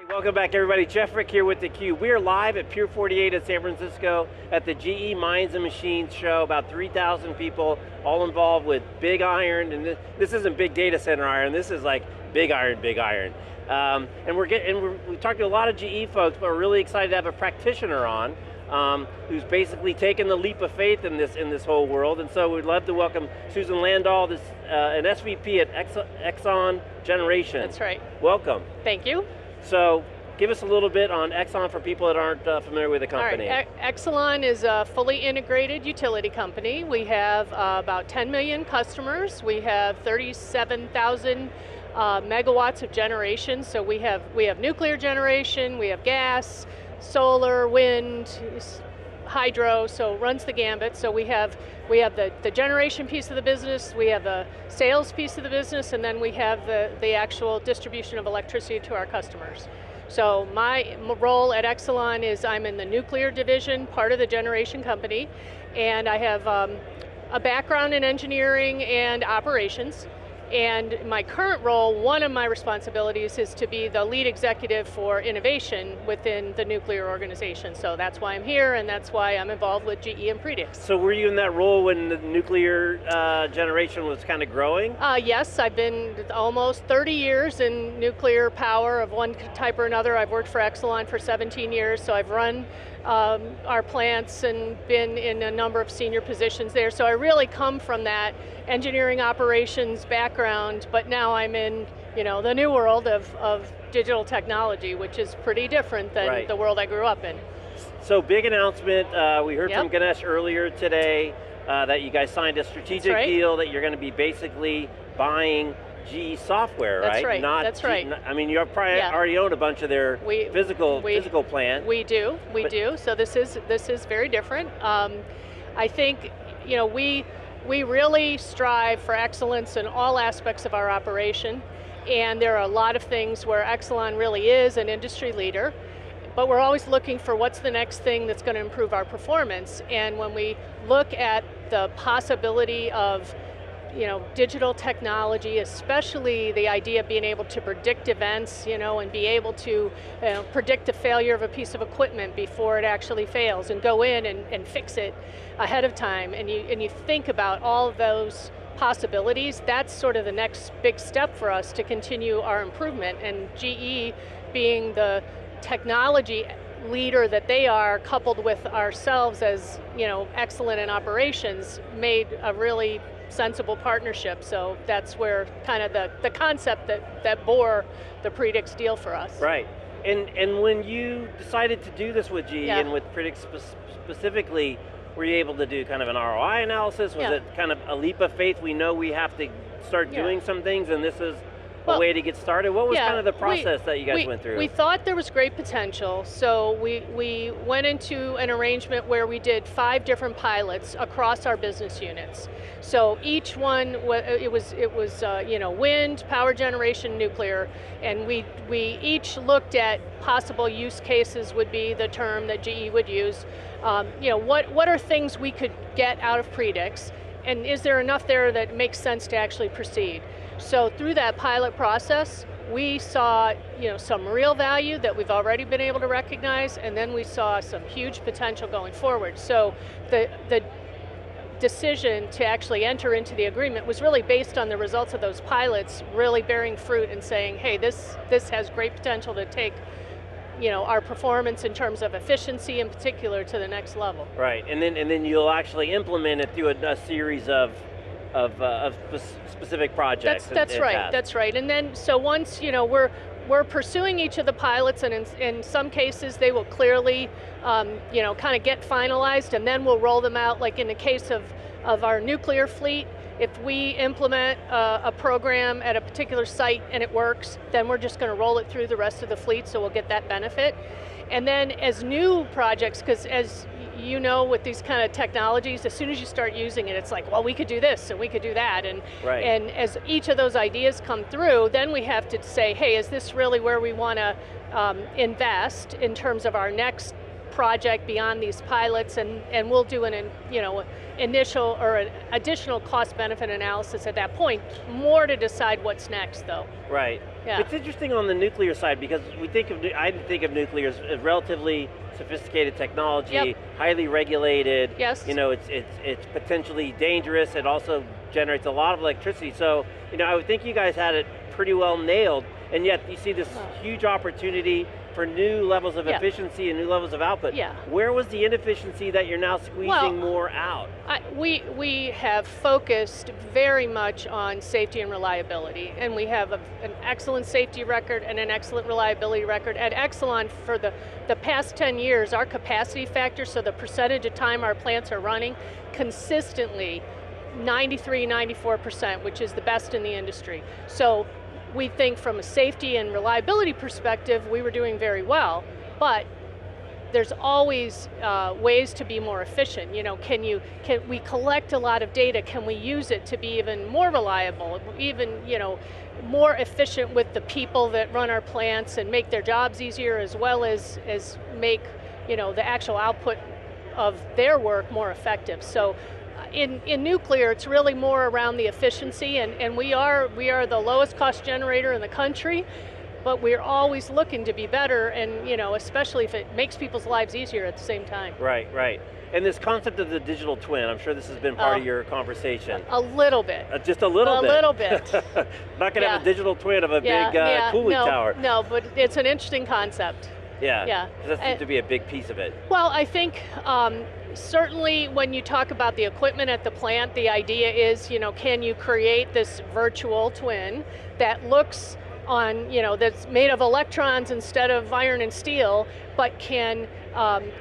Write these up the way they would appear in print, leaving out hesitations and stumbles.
Welcome back everybody, Jeff Frick here with theCUBE. We are live at Pier 48 in San Francisco at the GE Minds and Machines show, about 3,000 people, all involved with big iron, and this isn't big data center iron, this is like big iron, big iron. We've talked to a lot of GE folks, but we're really excited to have a practitioner on, who's basically taken the leap of faith in this whole world, and so we'd love to welcome Susan Landahl, an SVP at Exelon Generation. That's right. Welcome. Thank you. So, give us a little bit on Exelon for people that aren't familiar with the company. All right. Exelon is a fully integrated utility company. We have about 10 million customers. We have 37,000 megawatts of generation. So we have nuclear generation, we have gas, solar, wind, hydro, so runs the gambit. So we have the generation piece of the business, we have the sales piece of the business, and then we have the actual distribution of electricity to our customers. So my role at Exelon is I'm in the nuclear division, part of the generation company, and I have a background in engineering and operations. And my current role, one of my responsibilities is to be the lead executive for innovation within the nuclear organization. So that's why I'm here, and that's why I'm involved with GE and Predix. So were you in that role when the nuclear generation was kind of growing? Yes, I've been almost 30 years in nuclear power of one type or another. I've worked for Exelon for 17 years, so I've run our plants and been in a number of senior positions there. So I really come from that engineering operations background, but now I'm in the new world of digital technology, which is pretty different than the world I grew up in. So big announcement, we heard from Ganesh earlier today that you guys signed a strategic deal that you're going to be basically buying GE software, right? That's right, that's right. I mean, you probably already own a bunch of their physical plant. We do. So this is very different. I think, we really strive for excellence in all aspects of our operation, and there are a lot of things where Exelon really is an industry leader, but we're always looking for what's the next thing that's going to improve our performance. And when we look at the possibility of digital technology, especially the idea of being able to predict events, and be able to predict the failure of a piece of equipment before it actually fails and go in and fix it ahead of time, and you think about all of those possibilities, that's sort of the next big step for us to continue our improvement. And GE, being the technology leader that they are, coupled with ourselves as excellent in operations, made a really sensible partnership. So that's where kind of the concept that bore the Predix deal for us. Right, and when you decided to do this with GE and with Predix specifically, were you able to do kind of an ROI analysis? Was it kind of a leap of faith? We know we have to start doing some things, and this is a way to get started. What was kind of the process that you guys went through? We thought there was great potential, so we went into an arrangement where we did 5 different pilots across our business units. So each one, it was wind, power generation, nuclear, and we each looked at possible use cases, would be the term that GE would use. What are things we could get out of Predix, and is there enough there that makes sense to actually proceed? So through that pilot process, we saw some real value that we've already been able to recognize, and then we saw some huge potential going forward. So the decision to actually enter into the agreement was really based on the results of those pilots really bearing fruit and saying, hey, this has great potential to take our performance in terms of efficiency in particular to the next level. Right, and then you'll actually implement it through a series of specific projects. That's right. And then, so once we're pursuing each of the pilots, and in some cases they will clearly, kind of get finalized, and then we'll roll them out. Like in the case of our nuclear fleet, if we implement a program at a particular site and it works, then we're just going to roll it through the rest of the fleet, so we'll get that benefit. And then as new projects, because as you know, with these kind of technologies, as soon as you start using it, it's like, well, we could do this and we could do that. And as each of those ideas come through, then we have to say, hey, is this really where we want to invest in terms of our next project beyond these pilots? And we'll do an initial or an additional cost benefit analysis at that point, more to decide what's next though. Right. Yeah. It's interesting on the nuclear side because I think of nuclear as relatively sophisticated technology, Yep. highly regulated. Yes. It's potentially dangerous. It also generates a lot of electricity. So, I would think you guys had it pretty well nailed, and yet you see this huge opportunity for new levels of efficiency and new levels of output. Yeah. Where was the inefficiency that you're now squeezing more out? We have focused very much on safety and reliability, and we have an excellent safety record and an excellent reliability record. At Exelon, for the past 10 years, our capacity factor, so the percentage of time our plants are running, consistently 93, 94%, which is the best in the industry. So we think from a safety and reliability perspective, we were doing very well, but there's always ways to be more efficient. Can we collect a lot of data? Can we use it to be even more reliable, even more efficient with the people that run our plants and make their jobs easier, as well as make the actual output of their work more effective. So in nuclear, it's really more around the efficiency, and we are the lowest cost generator in the country, but we're always looking to be better, and especially if it makes people's lives easier at the same time. Right, right. And this concept of the digital twin, I'm sure this has been part of your conversation. A little bit. Just a little bit? A little bit. Not going to have a digital twin of a big cooling tower. No, but it's an interesting concept. Yeah, that seems to be a big piece of it. Well, I think certainly when you talk about the equipment at the plant, the idea is, can you create this virtual twin that looks that's made of electrons instead of iron and steel, but can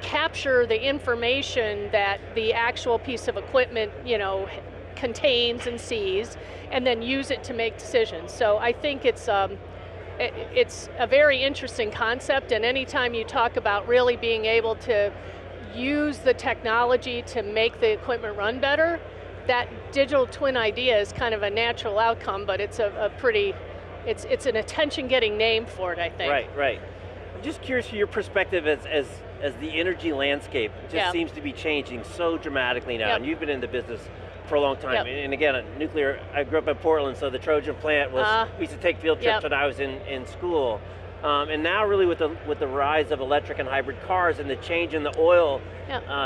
capture the information that the actual piece of equipment, contains and sees, and then use it to make decisions. So I think it's a very interesting concept, and anytime you talk about really being able to use the technology to make the equipment run better, that digital twin idea is kind of a natural outcome, but it's it's an attention-getting name for it, I think. Right. I'm just curious for your perspective as the energy landscape just seems to be changing so dramatically now, and you've been in the business for a long time. And again, nuclear, I grew up in Portland, so the Trojan plant was, we used to take field trips when I was in school. And now really with the rise of electric and hybrid cars and the change in the oil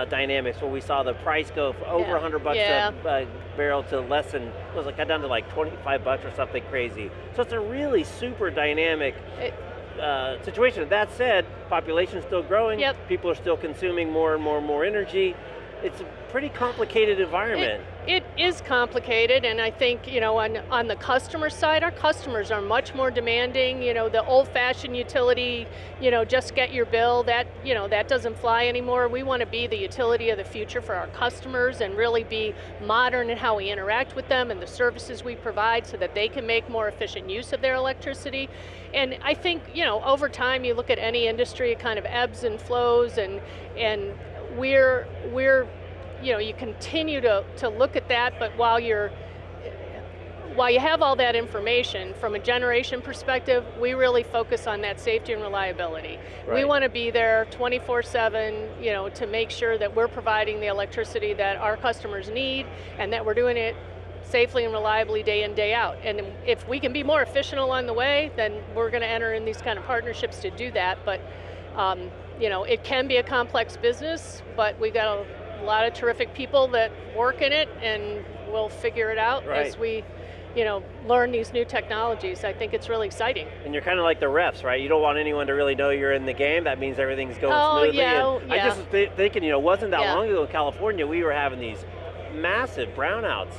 dynamics, where we saw the price go from over $100 a barrel to less than, it was like got down to like $25 or something crazy. So it's a really super dynamic situation. That said, population's still growing, people are still consuming more and more energy. It's a pretty complicated environment. It is complicated, and I think, on the customer side, our customers are much more demanding. The old-fashioned utility, just get your bill, that doesn't fly anymore. We want to be the utility of the future for our customers and really be modern in how we interact with them and the services we provide so that they can make more efficient use of their electricity. And I think, over time, you look at any industry, it kind of ebbs and flows, and we're you continue to look at that, but while you have all that information, from a generation perspective, we really focus on that safety and reliability. Right. We want to be there 24/7, to make sure that we're providing the electricity that our customers need, and that we're doing it safely and reliably day in, day out. And if we can be more efficient along the way, then we're going to enter in these kind of partnerships to do that. But it can be a complex business, but we got a lot of terrific people that work in it, and we'll figure it out as we, learn these new technologies. I think it's really exciting. And you're kind of like the refs, right? You don't want anyone to really know you're in the game. That means everything's going smoothly. I just was thinking, wasn't that long ago in California, we were having these massive brownouts,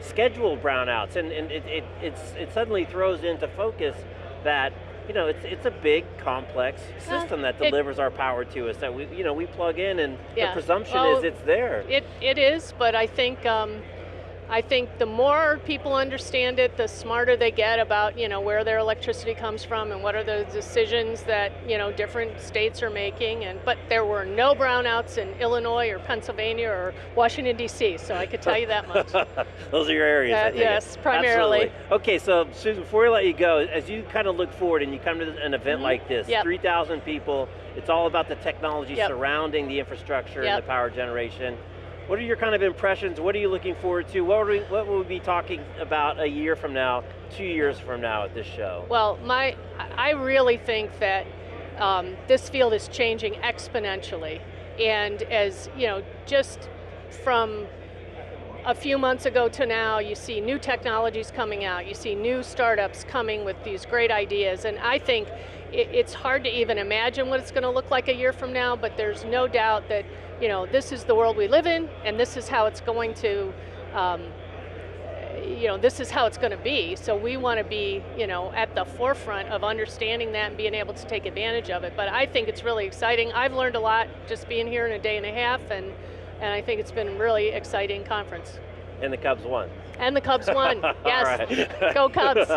scheduled brownouts, and it suddenly throws into focus that it's a big, complex system that delivers our power to us that we plug in, and the presumption is it's there. It is, but I think the more people understand it, the smarter they get about where their electricity comes from and what are the decisions that different states are making. But there were no brownouts in Illinois or Pennsylvania or Washington D.C., so I could tell you that much. Those are your areas. Yes, primarily. Absolutely. Okay, so Susan, before we let you go, as you kind of look forward and you come to an event like this, 3,000 people, it's all about the technology surrounding the infrastructure and the power generation. What are your kind of impressions? What are you looking forward to? What will we be talking about a year from now, 2 years from now at this show? Well, I really think that this field is changing exponentially. And as you know, just from a few months ago to now, you see new technologies coming out, you see new startups coming with these great ideas, and I think it's hard to even imagine what it's going to look like a year from now, but there's no doubt that this is the world we live in, and this is how it's going to, this is how it's going to be. So we want to be, at the forefront of understanding that and being able to take advantage of it. But I think it's really exciting. I've learned a lot just being here in a day and a half, and I think it's been a really exciting conference. And the Cubs won. And the Cubs won, yes. All right. Go Cubs.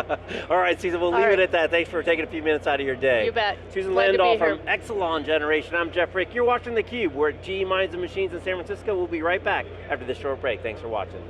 All right, Susan, we'll leave it at that. Thanks for taking a few minutes out of your day. You bet. Susan Glad Landahl to be from Exelon Generation. I'm Jeff Frick. You're watching theCUBE. We're at GE Minds and Machines in San Francisco. We'll be right back after this short break. Thanks for watching.